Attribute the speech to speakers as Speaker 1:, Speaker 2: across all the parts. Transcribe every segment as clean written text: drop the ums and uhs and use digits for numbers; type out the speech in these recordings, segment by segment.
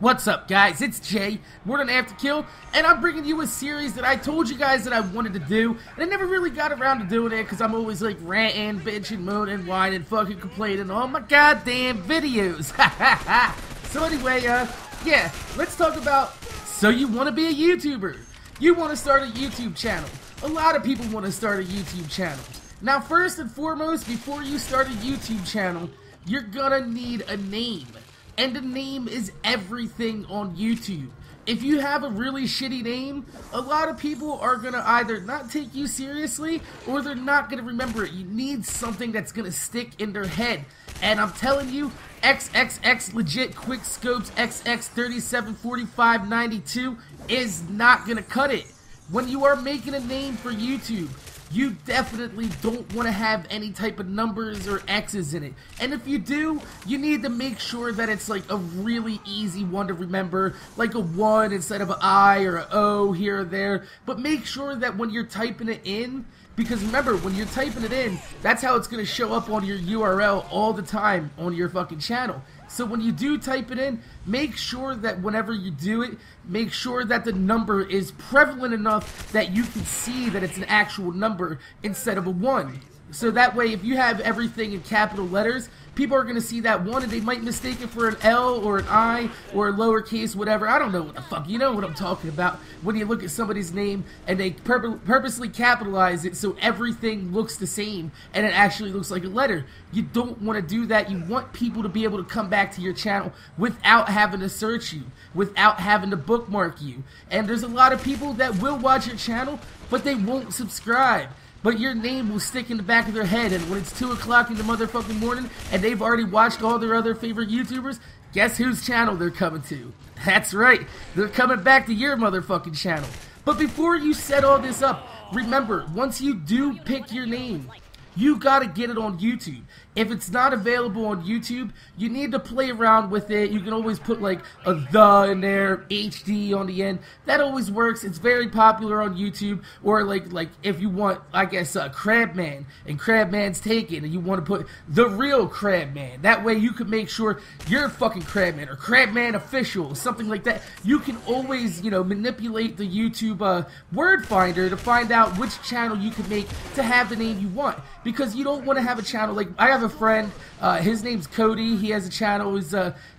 Speaker 1: What's up, guys? It's Jay, More Than After Kill, and I'm bringing you a series that I told you guys that I wanted to do, and I never really got around to doing it because I'm always like ranting, bitching, moaning, whining, fucking complaining on my goddamn videos. So anyway, yeah, let's talk about, so you want to be a YouTuber. You want to start a YouTube channel. A lot of people want to start a YouTube channel. Now, first and foremost, before you start a YouTube channel, you're gonna need a name. And a name is everything on YouTube. If you have a really shitty name, a lot of people are gonna either not take you seriously or they're not gonna remember it. You need something that's gonna stick in their head. And I'm telling you, XXX Legit Quick Scopes XX374592 is not gonna cut it. When you are making a name for YouTube, you definitely don't want to have any type of numbers or X's in it. And if you do, you need to make sure that it's like a really easy one to remember, like a 1 instead of an I or an O here or there. But make sure that when you're typing it in, because remember, when you're typing it in, that's how it's going to show up on your URL all the time on your fucking channel. So when you do type it in, make sure that whenever you do it, make sure that the number is prevalent enough that you can see that it's an actual number instead of a 1. So that way, if you have everything in capital letters, people are going to see that 1 and they might mistake it for an L or an I or a lowercase whatever. I don't know what the fuck. You know what I'm talking about when you look at somebody's name and they purposely capitalize it so everything looks the same and it actually looks like a letter. You don't want to do that. You want people to be able to come back to your channel without having to search you, without having to bookmark you. And there's a lot of people that will watch your channel, but they won't subscribe. But your name will stick in the back of their head, and when it's 2 o'clock in the motherfucking morning and they've already watched all their other favorite YouTubers, guess whose channel they're coming to? That's right, they're coming back to your motherfucking channel. But before you set all this up, remember, once you do pick your name, you gotta get it on YouTube. If it's not available on YouTube, you need to play around with it. You can always put like a "the" in there, HD on the end. That always works. It's very popular on YouTube. Or like if you want, I guess, Crabman, and Crabman's taken, and you want to put "the real Crabman." That way you can make sure you're fucking Crabman or Crabman official, something like that. You can always, you know, manipulate the YouTube word finder to find out which channel you can make to have the name you want. Because you don't want to have a channel like, I have a friend, his name's Cody. He has a channel.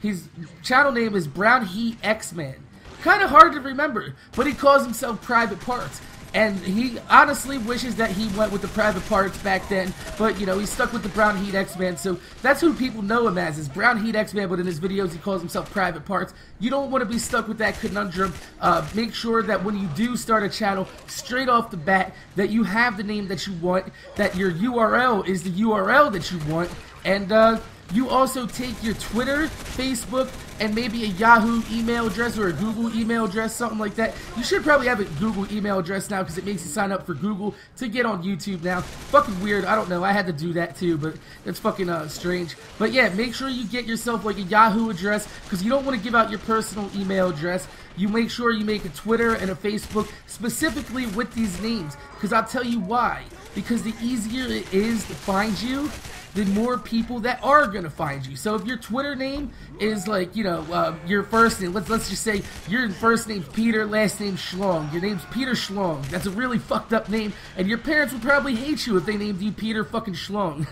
Speaker 1: His channel name is Brown Heat X-Man. Kind of hard to remember, but he calls himself Private Parts. And he honestly wishes that he went with the Private Parts back then, but you know, he's stuck with the Brown Heat X-Man, so that's who people know him as, is Brown Heat X-Man, but in his videos he calls himself Private Parts. You don't want to be stuck with that conundrum. Make sure that when you do start a channel, straight off the bat, that you have the name that you want, that your URL is the URL that you want, and you also take your Twitter, Facebook, and maybe a Yahoo email address or a Google email address, something like that. You should probably have a Google email address now because it makes you sign up for Google to get on YouTube now. Fucking weird. I don't know. I had to do that too, but it's fucking strange. But yeah, make sure you get yourself like a Yahoo address because you don't want to give out your personal email address. You make sure you make a Twitter and a Facebook specifically with these names because I'll tell you why. Because the easier it is to find you, the more people that are gonna find you. So if your Twitter name is like, you know, your first name, let's just say your first name's Peter, last name's Schlong. Your name's Peter Schlong. That's a really fucked up name, and your parents would probably hate you if they named you Peter fucking Schlong.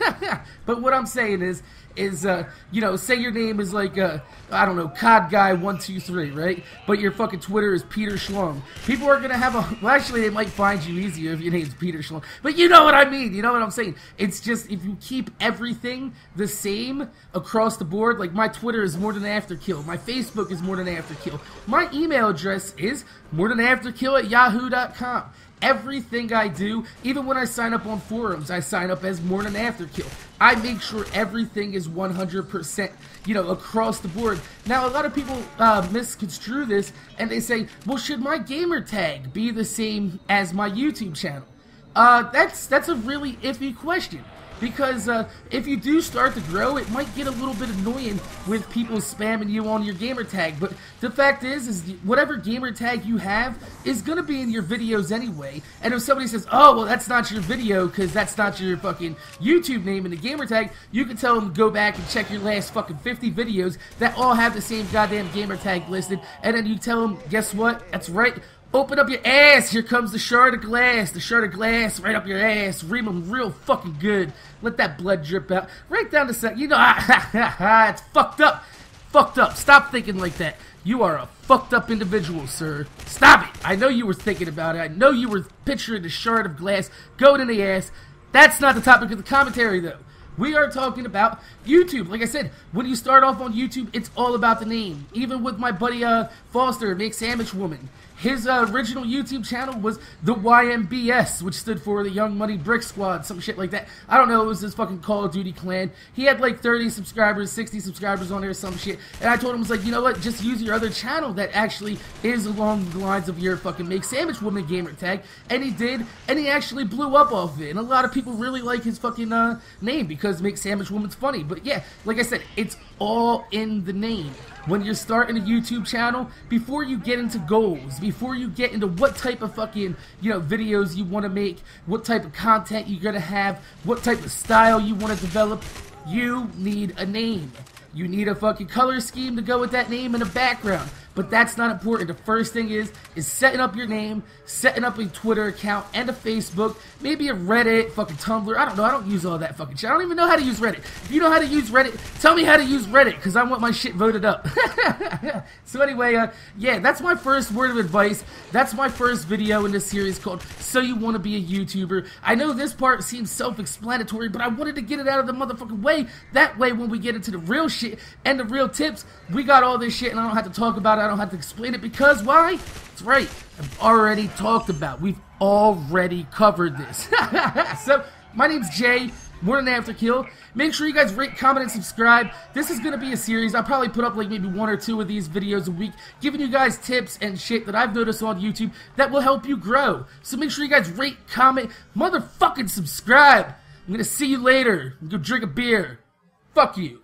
Speaker 1: But what I'm saying is you know, say your name is like, I don't know, Cod Guy 123, right? But your fucking Twitter is Peter Schlong. People are gonna have a, well, actually they might find you easier if your name's Peter Schlong. But you know what I mean, you know what I'm saying? It's just, if you keep everything the same across the board, like my Twitter is More Than After Kill, my Facebook is More Than After Kill, my email address is morethanafterkill@yahoo.com. Everything I do, even when I sign up on forums, I sign up as More Than After Kill. I make sure everything is 100%, you know, across the board. Now, a lot of people misconstrue this, and they say, well, should my gamer tag be the same as my YouTube channel? That's a really iffy question. because if you do start to grow, it might get a little bit annoying with people spamming you on your gamer tag. But the fact is whatever gamer tag you have is going to be in your videos anyway. And if somebody says, oh, well, that's not your video because that's not your fucking YouTube name in the gamer tag, you can tell them to go back and check your last fucking 50 videos that all have the same goddamn gamer tag listed. And then you tell them, guess what? That's right. Open up your ass. Here comes the shard of glass. The shard of glass right up your ass. Ream them real fucking good. Let that blood drip out. Right down the side. You know, it's fucked up. Fucked up. Stop thinking like that. You are a fucked up individual, sir. Stop it. I know you were thinking about it. I know you were picturing the shard of glass going in the ass. That's not the topic of the commentary, though. We are talking about YouTube. Like I said, when you start off on YouTube, it's all about the name. Even with my buddy Foster, Make Sandwich Woman. His original YouTube channel was the YMBS, which stood for the Young Money Brick Squad, some shit like that. I don't know, it was his fucking Call of Duty clan. He had like 30 subscribers, 60 subscribers on there, some shit. And I told him, I was like, you know what, just use your other channel that actually is along the lines of your fucking Make Sandwich Woman gamer tag. And he did, and he actually blew up off it. And a lot of people really like his fucking name because Make Sandwich Woman's funny. But yeah, like I said, it's all in the name. When you're starting a YouTube channel, before you get into goals, before you get into what type of fucking, videos you want to make, what type of content you're going to have, what type of style you want to develop, you need a name. You need a fucking color scheme to go with that name and a background. But that's not important. The first thing is setting up your name, setting up a Twitter account and a Facebook, maybe a Reddit, fucking Tumblr. I don't know. I don't use all that fucking shit. I don't even know how to use Reddit. If you know how to use Reddit, tell me how to use Reddit, because I want my shit voted up. So anyway, yeah, that's my first word of advice. That's my first video in this series called So You Want to Be a YouTuber. I know this part seems self-explanatory, but I wanted to get it out of the motherfucking way. That way, when we get into the real shit and the real tips, we got all this shit and I don't have to talk about it. I don't have to explain it because why? That's right. I've already talked about. We've already covered this. So, my name's Jay. More than After Kill. Make sure you guys rate, comment, and subscribe. This is going to be a series. I'll probably put up like maybe 1 or 2 of these videos a week, giving you guys tips and shit that I've noticed on YouTube that will help you grow. So make sure you guys rate, comment, motherfucking subscribe. I'm going to see you later. Go drink a beer. Fuck you.